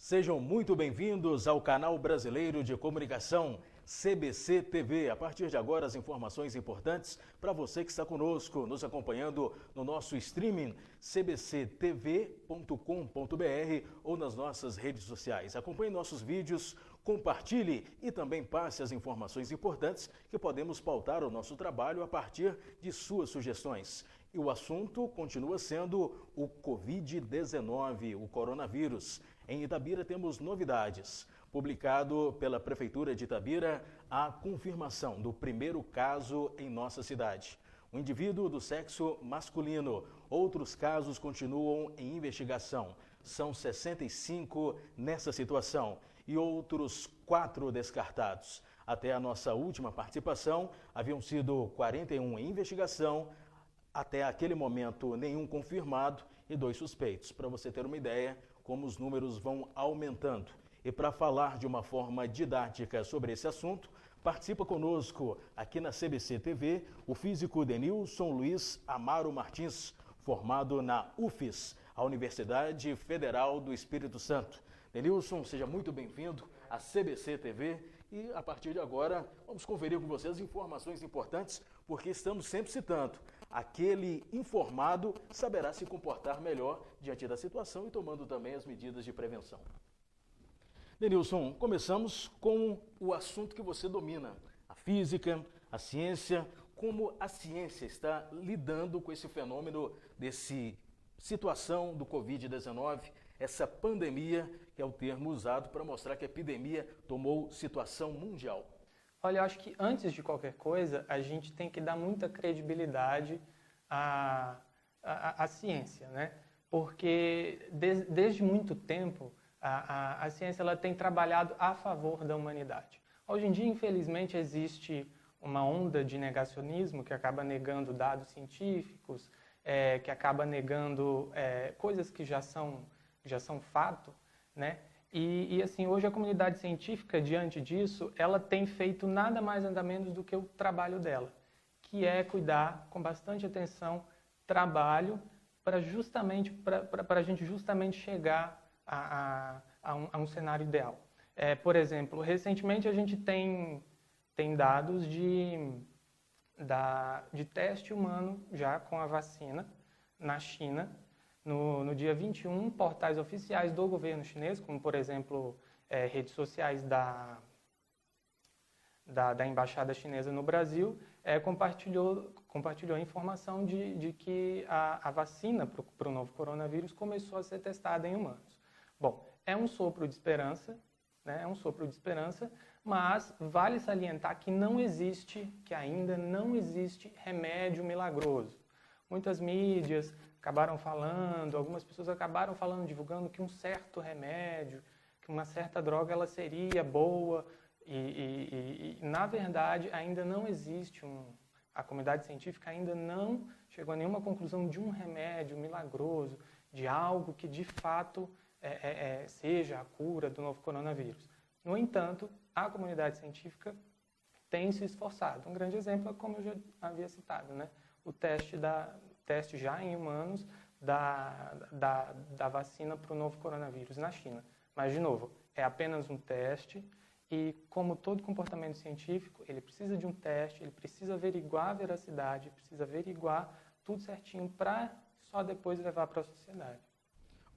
Sejam muito bem-vindos ao canal brasileiro de comunicação CBC TV. A partir de agora, as informações importantes para você que está conosco, nos acompanhando no nosso streaming cbctv.com.br ou nas nossas redes sociais. Acompanhe nossos vídeos, compartilhe e também passe as informações importantes que podemos pautar o nosso trabalho a partir de suas sugestões. E o assunto continua sendo o Covid-19, o coronavírus. Em Itabira temos novidades. Publicado pela Prefeitura de Itabira a confirmação do primeiro caso em nossa cidade. Um indivíduo do sexo masculino. Outros casos continuam em investigação. São 65 nessa situação e outros 4 descartados. Até a nossa última participação, haviam sido 41 em investigação. Até aquele momento, nenhum confirmado e 2 suspeitos. Para você ter uma ideia como os números vão aumentando. E para falar de uma forma didática sobre esse assunto, participa conosco aqui na CBC TV o físico Denilson Luiz Amaro Martins, formado na UFES, a Universidade Federal do Espírito Santo. Denilson, seja muito bem-vindo à CBC TV e a partir de agora vamos conferir com você as informações importantes, porque estamos sempre citando: aquele informado saberá se comportar melhor diante da situação e tomando também as medidas de prevenção. Denilson, começamos com o assunto que você domina, a física, a ciência. Como a ciência está lidando com esse fenômeno, dessa situação do Covid-19, essa pandemia, que é o termo usado para mostrar que a epidemia tomou situação mundial? Olha, eu acho que antes de qualquer coisa, a gente tem que dar muita credibilidade à ciência, né? Porque desde muito tempo, a ciência ela tem trabalhado a favor da humanidade. Hoje em dia, infelizmente, existe uma onda de negacionismo que acaba negando dados científicos, que acaba negando coisas que já são fato, né? E assim, hoje a comunidade científica, diante disso, ela tem feito nada mais nada menos do que o trabalho dela, que é cuidar com bastante atenção, trabalho, para a gente justamente chegar a um cenário ideal. Por exemplo, recentemente a gente tem dados de teste humano já com a vacina na China. No dia 21, portais oficiais do governo chinês, como por exemplo redes sociais da Embaixada Chinesa no Brasil, compartilhou a informação de que a vacina para o novo coronavírus começou a ser testada em humanos. Bom, é um sopro de esperança, né? É um sopro de esperança, mas vale salientar que ainda não existe remédio milagroso. Muitas mídias acabaram falando, algumas pessoas acabaram falando, divulgando que um certo remédio, que uma certa droga ela seria boa e na verdade ainda não existe a comunidade científica ainda não chegou a nenhuma conclusão de um remédio milagroso, de algo que de fato seja a cura do novo coronavírus. No entanto, a comunidade científica tem se esforçado. Um grande exemplo é, como eu já havia citado, né? O teste já em humanos da vacina para o novo coronavírus na China. Mas, de novo, é apenas um teste e, como todo comportamento científico, ele precisa de um teste, ele precisa averiguar a veracidade, precisa averiguar tudo certinho para só depois levar para a sociedade.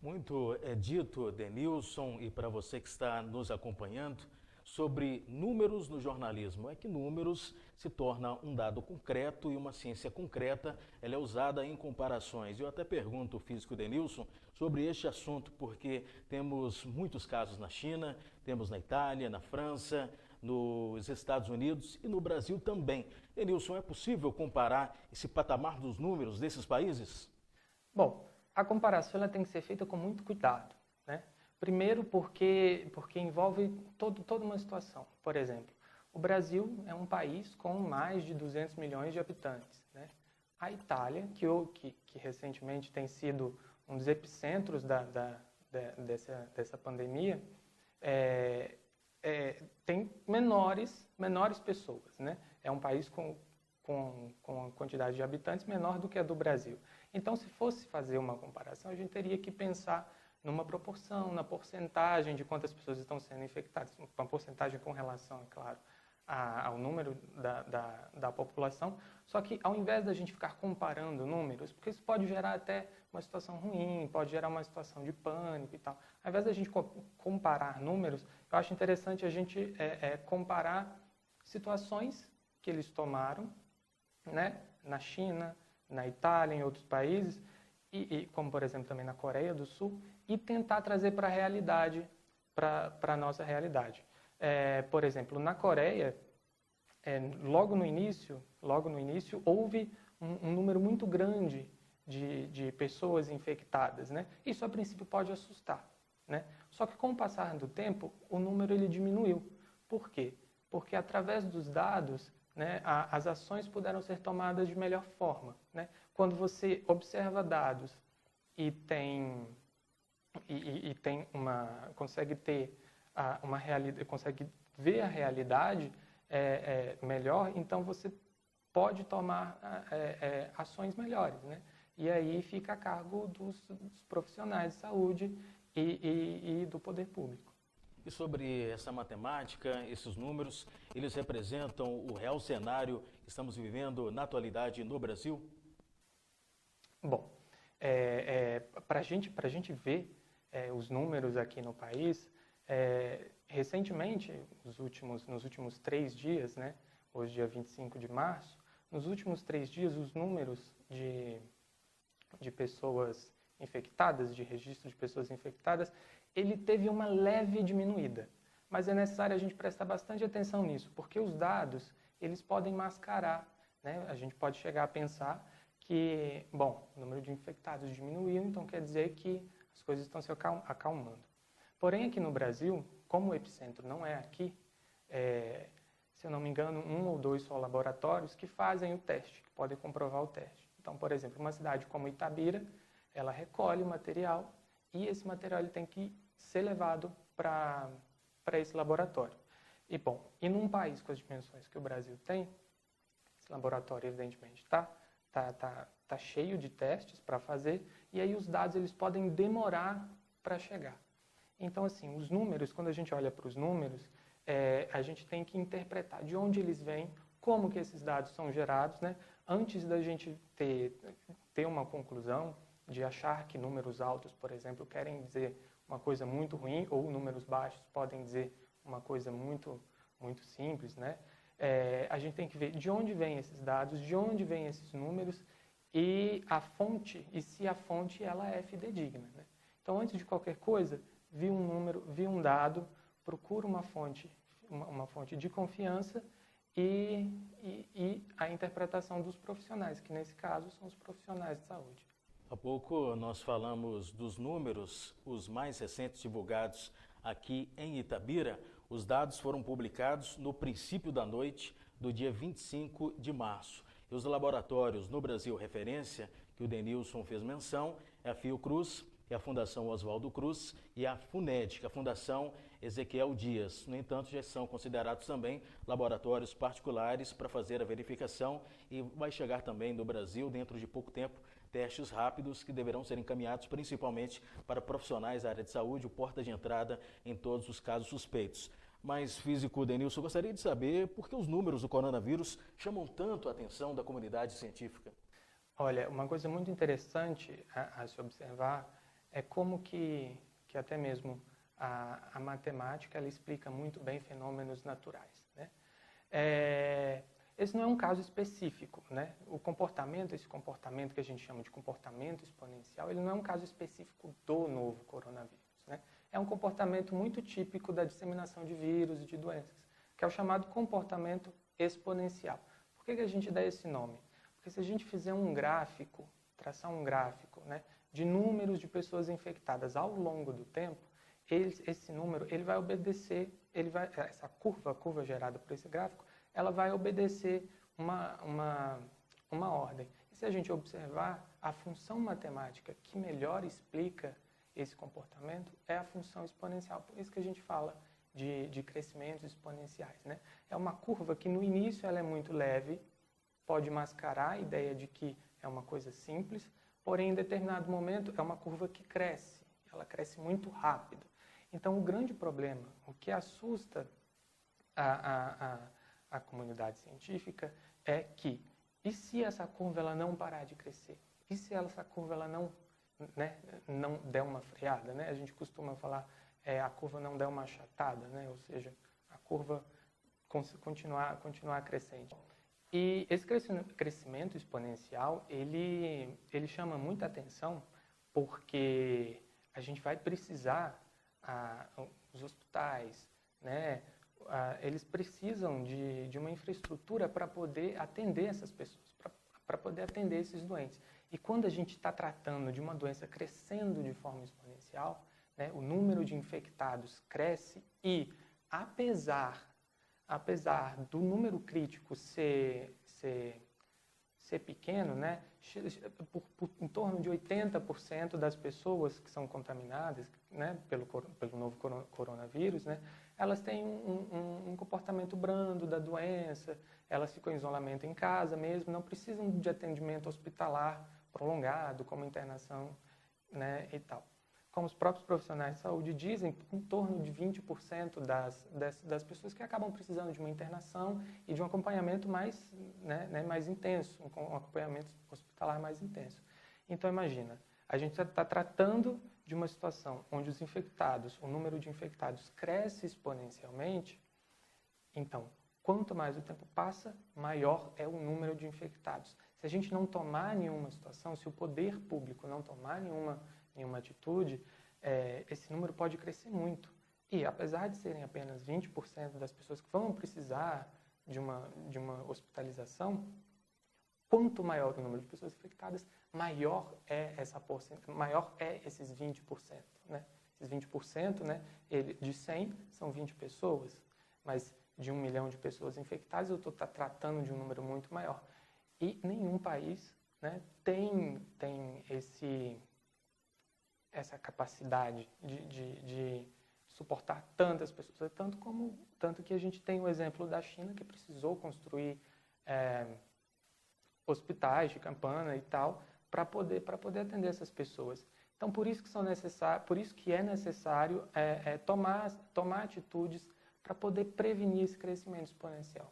Muito é dito, Denilson, e para você que está nos acompanhando, sobre números no jornalismo. É que números se torna um dado concreto e uma ciência concreta, ela é usada em comparações. Eu até pergunto ao físico Denilson sobre este assunto, porque temos muitos casos na China, temos na Itália, na França, nos Estados Unidos e no Brasil também. Denilson, é possível comparar esse patamar dos números desses países? Bom, a comparação ela tem que ser feita com muito cuidado, né? Primeiro porque envolve toda uma situação. Por exemplo, o Brasil é um país com mais de 200 milhões de habitantes, né? A Itália, que recentemente tem sido um dos epicentros dessa pandemia, tem menores pessoas, né? É um país com a quantidade de habitantes menor do que a do Brasil. Então, se fosse fazer uma comparação, a gente teria que pensar numa proporção, na porcentagem de quantas pessoas estão sendo infectadas, uma porcentagem com relação, é claro, ao número da população. Só que ao invés da gente ficar comparando números, porque isso pode gerar até uma situação ruim, pode gerar uma situação de pânico e tal. Ao invés da gente comparar números, eu acho interessante a gente comparar situações que eles tomaram, né, na China, na Itália, em outros países, e como por exemplo também na Coreia do Sul, e tentar trazer para a realidade, para a nossa realidade. Por exemplo, na Coreia, logo no início, houve um número muito grande de pessoas infectadas, né? Isso a princípio pode assustar, né? Só que com o passar do tempo, o número ele diminuiu. Por quê? Porque através dos dados, né, as ações puderam ser tomadas de melhor forma, né? Quando você observa dados e consegue ter uma realidade, consegue ver a realidade melhor, então você pode tomar ações melhores, né? E aí fica a cargo dos profissionais de saúde e do poder público. E sobre essa matemática, esses números, eles representam o real cenário que estamos vivendo na atualidade no Brasil? Bom, para a gente ver os números aqui no país, recentemente, nos últimos 3 dias, né, hoje dia 25 de março, nos últimos 3 dias os números de pessoas infectadas, de registro de pessoas infectadas, ele teve uma leve diminuída. Mas é necessário a gente prestar bastante atenção nisso, porque os dados, eles podem mascarar, né? A gente pode chegar a pensar que, bom, o número de infectados diminuiu, então quer dizer que as coisas estão se acalmando. Porém, aqui no Brasil, como o epicentro não é aqui, se eu não me engano, 1 ou 2 só laboratórios que fazem o teste, que podem comprovar o teste. Então, por exemplo, uma cidade como Itabira, ela recolhe o material e esse material ele tem que ser levado para esse laboratório. E, bom, e num país com as dimensões que o Brasil tem, esse laboratório, evidentemente, tá cheio de testes para fazer, e aí os dados eles podem demorar para chegar. Então, assim, os números, quando a gente olha para os números, a gente tem que interpretar de onde eles vêm, como que esses dados são gerados, né? Antes da gente ter uma conclusão de achar que números altos, por exemplo, querem dizer uma coisa muito ruim, ou números baixos podem dizer uma coisa muito, muito simples, né? A gente tem que ver de onde vêm esses dados, de onde vêm esses números e a fonte, e se a fonte ela é fidedigna, né? Então, antes de qualquer coisa, vi um número, vi um dado, procura uma fonte de confiança e a interpretação dos profissionais, que nesse caso são os profissionais de saúde. Há pouco nós falamos dos números, os mais recentes divulgados aqui em Itabira. Os dados foram publicados no princípio da noite do dia 25 de março. E os laboratórios no Brasil referência, que o Denilson fez menção, é a Fiocruz, é a Fundação Oswaldo Cruz e a FUNED, que é a Fundação Ezequiel Dias. No entanto, já são considerados também laboratórios particulares para fazer a verificação e vai chegar também no Brasil, dentro de pouco tempo, testes rápidos que deverão ser encaminhados principalmente para profissionais da área de saúde, o porta de entrada em todos os casos suspeitos. Mas, físico Denilson, gostaria de saber por que os números do coronavírus chamam tanto a atenção da comunidade científica. Olha, uma coisa muito interessante a se observar é como que até mesmo a matemática ela explica muito bem fenômenos naturais, né? Esse não é um caso específico, né? Esse comportamento que a gente chama de comportamento exponencial, ele não é um caso específico do novo coronavírus, né? É um comportamento muito típico da disseminação de vírus e de doenças, que é o chamado comportamento exponencial. Por que a gente dá esse nome? Porque se a gente fizer um gráfico, traçar um gráfico, né, de números de pessoas infectadas ao longo do tempo, esse número ele vai obedecer, essa curva gerada por esse gráfico, ela vai obedecer uma ordem. E se a gente observar, a função matemática que melhor explica esse comportamento é a função exponencial. Por isso que a gente fala de crescimentos exponenciais, né? É uma curva que no início ela é muito leve, pode mascarar a ideia de que é uma coisa simples, porém em determinado momento é uma curva que cresce, ela cresce muito rápido. Então, o grande problema, o que assusta a comunidade científica é que, e se essa curva ela não parar de crescer? E se essa curva ela não, né, não der uma freada? Né? A gente costuma falar, a curva não der uma achatada, né? Ou seja, a curva continuar crescente. E esse crescimento exponencial, ele chama muita atenção porque a gente vai precisar, os hospitais, né, eles precisam de uma infraestrutura para poder atender essas pessoas, para poder atender esses doentes. E quando a gente está tratando de uma doença crescendo de forma exponencial, né, o número de infectados cresce e, apesar do número crítico ser pequeno, né, em torno de 80% das pessoas que são contaminadas, né, pelo novo coronavírus, né, elas têm um comportamento brando da doença, elas ficam em isolamento em casa mesmo, não precisam de atendimento hospitalar prolongado, como internação, né, e tal. Como os próprios profissionais de saúde dizem, em torno de 20% das pessoas que acabam precisando de uma internação e de um acompanhamento mais, mais intenso, um acompanhamento hospitalar mais intenso. Então, imagina, a gente está tratando de uma situação onde o número de infectados cresce exponencialmente. Então, quanto mais o tempo passa, maior é o número de infectados. Se a gente não tomar nenhuma situação, se o poder público não tomar nenhuma atitude, esse número pode crescer muito. E, apesar de serem apenas 20% das pessoas que vão precisar de uma hospitalização, quanto maior o número de pessoas infectadas, maior é esses 20%. Né? Esses 20%, né, de 100 são 20 pessoas, mas de 1 milhão de pessoas infectadas, eu estou tratando de um número muito maior. E nenhum país, né, tem essa capacidade de suportar tantas pessoas, tanto que a gente tem o exemplo da China, que precisou construir hospitais de campana e tal, para poder atender essas pessoas. Então, por isso que é necessário tomar atitudes para poder prevenir esse crescimento exponencial.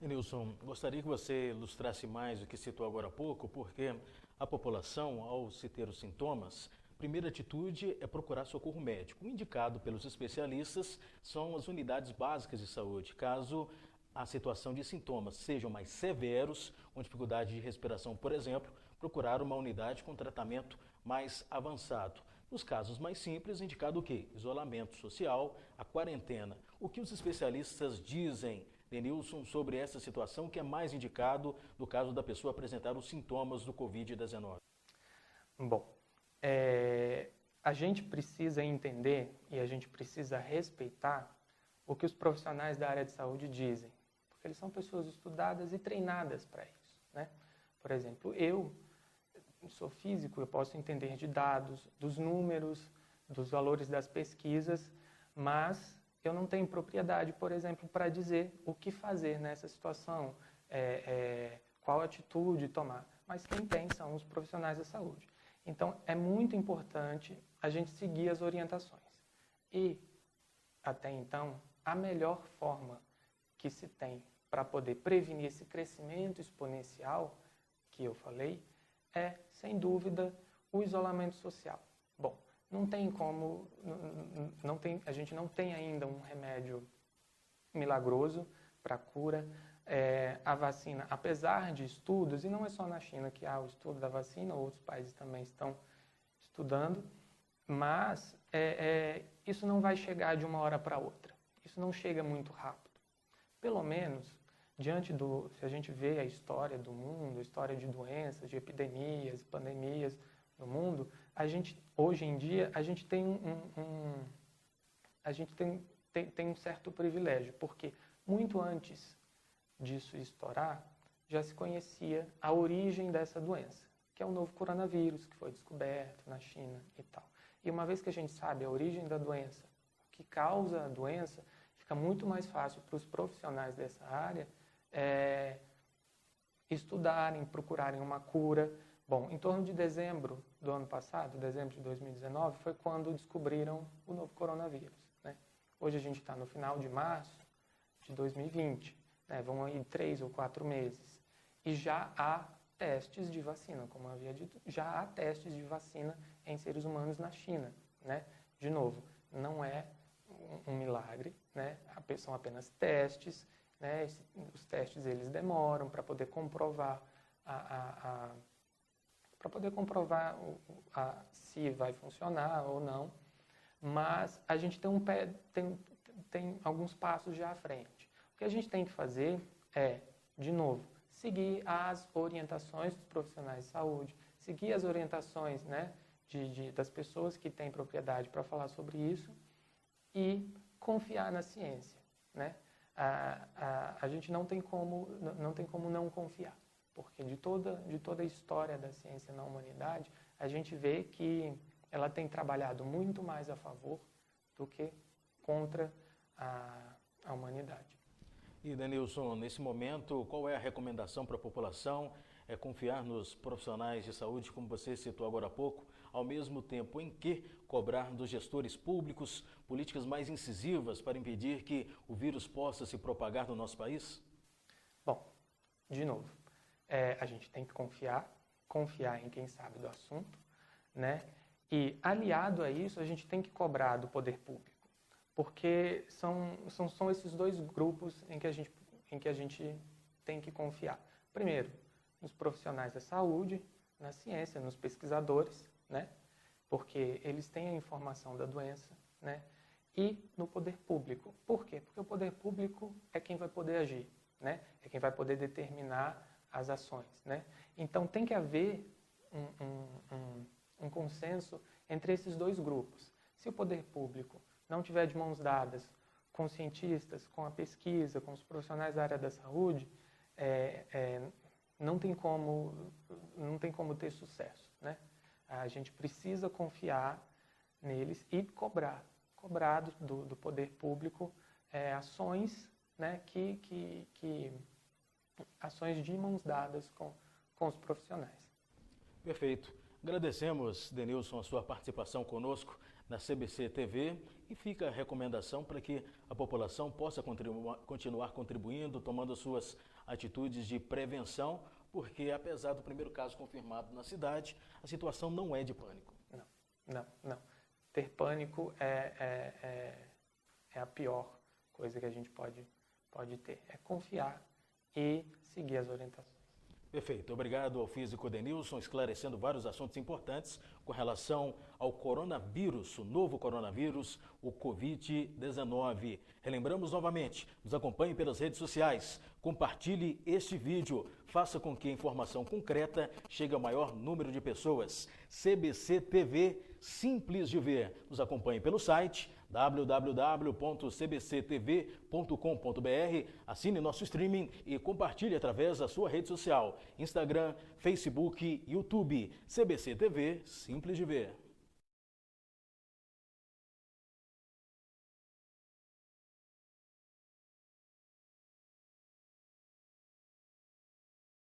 Nilson, gostaria que você ilustrasse mais o que citou agora há pouco, porque a população, ao se ter os sintomas, a primeira atitude é procurar socorro médico. O indicado pelos especialistas são as unidades básicas de saúde, caso a situação de sintomas sejam mais severos, com dificuldade de respiração, por exemplo, procurar uma unidade com tratamento mais avançado. Nos casos mais simples, indicado o quê? Isolamento social, a quarentena. O que os especialistas dizem, Denilson, sobre essa situação que é mais indicado no caso da pessoa apresentar os sintomas do Covid-19? Bom, a gente precisa entender e a gente precisa respeitar o que os profissionais da área de saúde dizem, porque eles são pessoas estudadas e treinadas para isso, né? Por exemplo, eu sou físico, eu posso entender de dados, dos números, dos valores das pesquisas, mas eu não tenho propriedade, por exemplo, para dizer o que fazer nessa situação, qual atitude tomar. Mas quem tem são os profissionais da saúde. Então, é muito importante a gente seguir as orientações. E, até então, a melhor forma que se tem para poder prevenir esse crescimento exponencial que eu falei é, sem dúvida, o isolamento social. Bom, não tem como, a gente não tem ainda um remédio milagroso para a cura. A vacina, apesar de estudos, e não é só na China que há o estudo da vacina, outros países também estão estudando, mas isso não vai chegar de uma hora para outra. Isso não chega muito rápido. Pelo menos, se a gente vê a história do mundo, a história de doenças, de epidemias, pandemias no mundo, hoje em dia, a gente tem um certo privilégio, porque muito antes disso estourar, já se conhecia a origem dessa doença, que é o novo coronavírus, que foi descoberto na China e tal. E uma vez que a gente sabe a origem da doença, o que causa a doença, fica muito mais fácil para os profissionais dessa área estudarem, procurarem uma cura, Bom, em torno de dezembro do ano passado, dezembro de 2019, foi quando descobriram o novo coronavírus, né? Hoje a gente está no final de março de 2020, né? Vão aí 3 ou 4 meses. E já há testes de vacina, como eu havia dito, já há testes de vacina em seres humanos na China, né? De novo, não é um milagre, né? São apenas testes, né? Os testes eles demoram para poder comprovar se vai funcionar ou não, mas a gente tem alguns passos já à frente. O que a gente tem que fazer é, de novo, seguir as orientações dos profissionais de saúde, seguir as orientações, né, das pessoas que têm propriedade para falar sobre isso e confiar na ciência, né? A gente não tem como não confiar, porque de toda a história da ciência na humanidade, a gente vê que ela tem trabalhado muito mais a favor do que contra a humanidade. E, Denilson, nesse momento, qual é a recomendação para a população? É confiar nos profissionais de saúde, como você citou agora há pouco, ao mesmo tempo em que cobrar dos gestores públicos políticas mais incisivas para impedir que o vírus possa se propagar no nosso país? Bom, de novo, a gente tem que confiar em quem sabe do assunto, né? E, aliado a isso, a gente tem que cobrar do poder público, porque são esses dois grupos em que a gente tem que confiar. Primeiro, nos profissionais da saúde, na ciência, nos pesquisadores, né? Porque eles têm a informação da doença, né? E no poder público. Por quê? Porque o poder público é quem vai poder agir, né? É quem vai poder determinar as ações, né? Então tem que haver um consenso entre esses dois grupos. Se o poder público não tiver de mãos dadas com os cientistas, com a pesquisa, com os profissionais da área da saúde, não tem como ter sucesso, né? A gente precisa confiar neles e cobrar do poder público ações, né, ações de mãos dadas com os profissionais. Perfeito. Agradecemos, Denilson, a sua participação conosco na CBC TV e fica a recomendação para que a população possa continuar contribuindo, tomando suas atitudes de prevenção, porque apesar do primeiro caso confirmado na cidade, a situação não é de pânico. Não. Ter pânico é a pior coisa que a gente pode ter. É confiar e seguir as orientações. Perfeito. Obrigado ao físico Denilson, esclarecendo vários assuntos importantes com relação ao coronavírus, o novo coronavírus, o Covid-19. Relembramos novamente, nos acompanhe pelas redes sociais, compartilhe este vídeo, faça com que a informação concreta chegue ao maior número de pessoas. CBC TV, simples de ver. Nos acompanhe pelo site www.cbctv.com.br, assine nosso streaming e compartilhe através da sua rede social, Instagram, Facebook, YouTube. CBC TV, simples de ver.